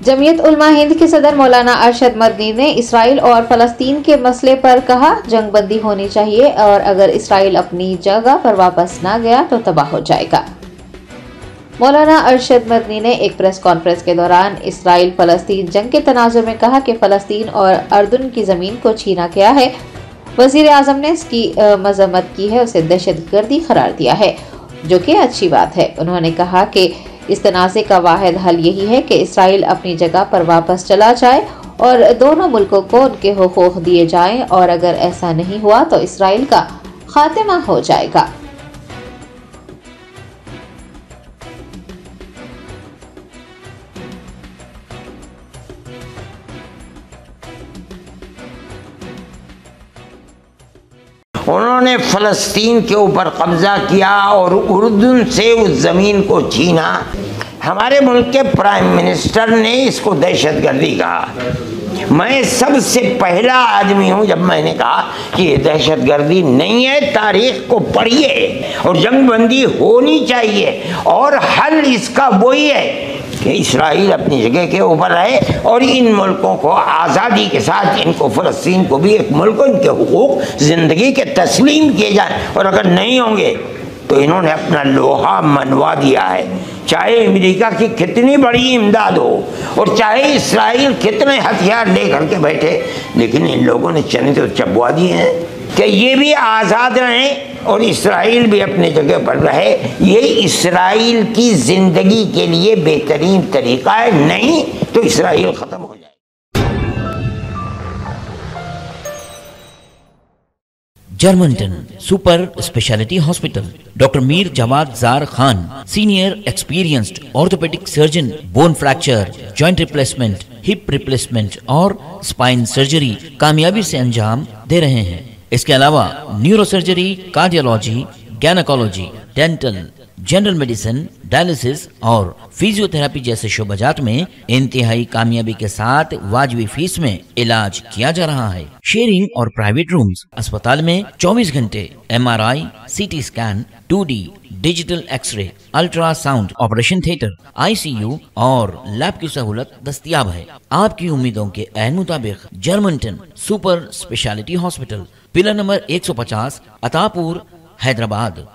जमीयत उलमा हिंद के सदर मौलाना अरशद मदनी ने इसराइल और फलस्तीन के मसले पर कहा, जंग बंदी होनी चाहिए और अगर इसराइल अपनी जगह पर वापस ना गया तो तबाह हो जाएगा। मौलाना अरशद मदनी ने एक प्रेस कॉन्फ्रेंस के दौरान इसराइल फलस्तीन जंग के तनाजुर में कहा कि फलस्तीन और अर्दन की ज़मीन को छीना गया है। वज़ीर आज़म ने इसकी मज़म्मत की है, उसे दहशतगर्दी करार दिया है, जो कि अच्छी बात है। उन्होंने कहा कि इस तनाज़े का वाहिद हल यही है कि इसराइल अपनी जगह पर वापस चला जाए और दोनों मुल्कों को उनके हुकूक दिए जाएं, और अगर ऐसा नहीं हुआ तो इसराइल का खात्मा हो जाएगा। उन्होंने फ़लस्तीन के ऊपर कब्ज़ा किया और उर्दन से उस ज़मीन को छीना। हमारे मुल्क के प्राइम मिनिस्टर ने इसको दहशतगर्दी कहा। मैं सबसे पहला आदमी हूँ जब मैंने कहा कि ये दहशतगर्दी नहीं है, तारीख़ को पढ़िए और जंग बंदी होनी चाहिए, और हल इसका वही है कि इसराइल अपनी जगह के ऊपर रहे और इन मुल्कों को आज़ादी के साथ, इनको फ़लस्तीन को भी एक मुल्क, इनके हुकूक ज़िंदगी के तस्लीम किए जाए, और अगर नहीं होंगे तो इन्होंने अपना लोहा मनवा दिया है। चाहे अमेरिका की कितनी बड़ी इमदाद हो और चाहे इसराइल कितने हथियार ले करके बैठे, लेकिन इन लोगों ने चने तो चबवा दिए हैं कि ये भी आज़ाद रहें और इसराइल भी अपने जगह पर रहे। ये इसराइल की ज़िंदगी के लिए बेहतरीन तरीका है, नहीं तो इसराइल ख़त्म हो जाए। Germanten super speciality hospital, doctor Mir Jawad Jar Khan, senior experienced orthopaedic surgeon, bone fracture, joint replacement, hip replacement और स्पाइन सर्जरी कामयाबी से अंजाम दे रहे हैं। इसके अलावा neuro surgery, cardiology, gynaecology, dental, general medicine, dialysis और फिजियोथेरेपी जैसे शोबाजात में इंतहाई कामयाबी के साथ वाजबी फीस में इलाज किया जा रहा है। शेयरिंग और प्राइवेट रूम्स, अस्पताल में 24 घंटे MRI, CT scan, 2D digital x-ray, ultrasound, operation theatre, ICU और लैब की सहूलत दस्तयाब है। आपकी उम्मीदों के ऐन मुताबिक Germanten super speciality hospital, pillar number 150, Attapur, Hyderabad.